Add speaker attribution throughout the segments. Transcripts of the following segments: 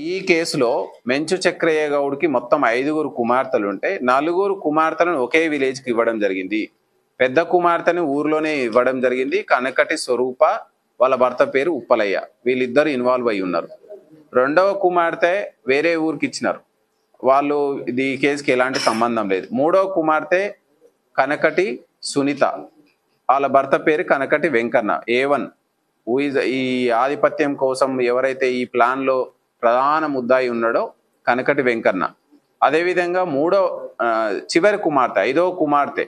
Speaker 1: ఈ కేసులో మెంచు చక్రయ్య గౌడ్కి మొత్తం 5 కుమార్తెలు ఉంటే 4 కుమార్తెలను ఒకే విలేజ్కి ఇవ్వడం జరిగింది. పెద్ద కుమార్తెని ఊర్లోనే ఇవ్వడం జరిగింది. కనకటి స్వరూప, వాళ్ళ భర్త పేరు ఉప్పలయ్య, వీళ్ళిద్దరు ఇన్వాల్వ్ అయి ఉన్నారు. రెండవ కుమార్తె వేరే ఊరికి ఇచ్చినారు, వాళ్ళు ఈ కేసుకి ఎలాంటి సంబంధం లేదు. మూడవ కుమార్తె కనకటి సునీత, వాళ్ళ భర్త పేరు కనకటి వెంకన్న. A1 ఈ ఆధిపత్యం కోసం ఎవరైతే ఈ ప్లాన్ లో ప్రధాన ముద్దాయి ఉన్నాడో కనకటి వెంకన్న. అదేవిధంగా చివరి కుమార్తె 5వ కుమార్తె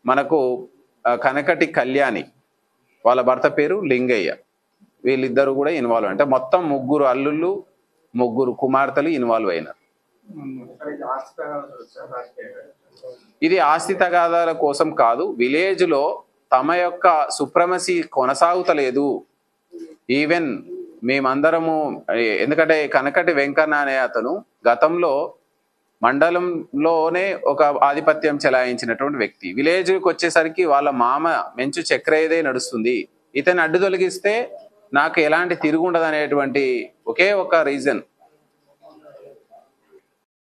Speaker 1: మనకు కనకటి కళ్యాణి, వాళ్ళ భర్త పేరు లింగయ్య. వీళ్ళిద్దరు కూడా ఇన్వాల్వ్, అంటే మొత్తం 3 అల్లుళ్ళు 3 కుమార్తెలు ఇన్వాల్వ్ అయినారు. ఇది ఆస్తి తగాదాల కోసం కాదు, విలేజ్ లో తమ యొక్క సుప్రమసీ కొనసాగుతలేదు. ఈవెన్ మేమందరము, ఎందుకంటే కనకటి వెంకన్న అనే అతను గతంలో మండలంలోనే ఒక ఆధిపత్యం చెలాయించినటువంటి వ్యక్తి. విలేజ్కి వచ్చేసరికి వాళ్ళ మామ మెంచు చక్రయ్యదే నడుస్తుంది, ఇతను అడ్డు తొలగిస్తే నాకు ఎలాంటి తిరుగుండదు అనేటువంటి ఒకే ఒక రీజన్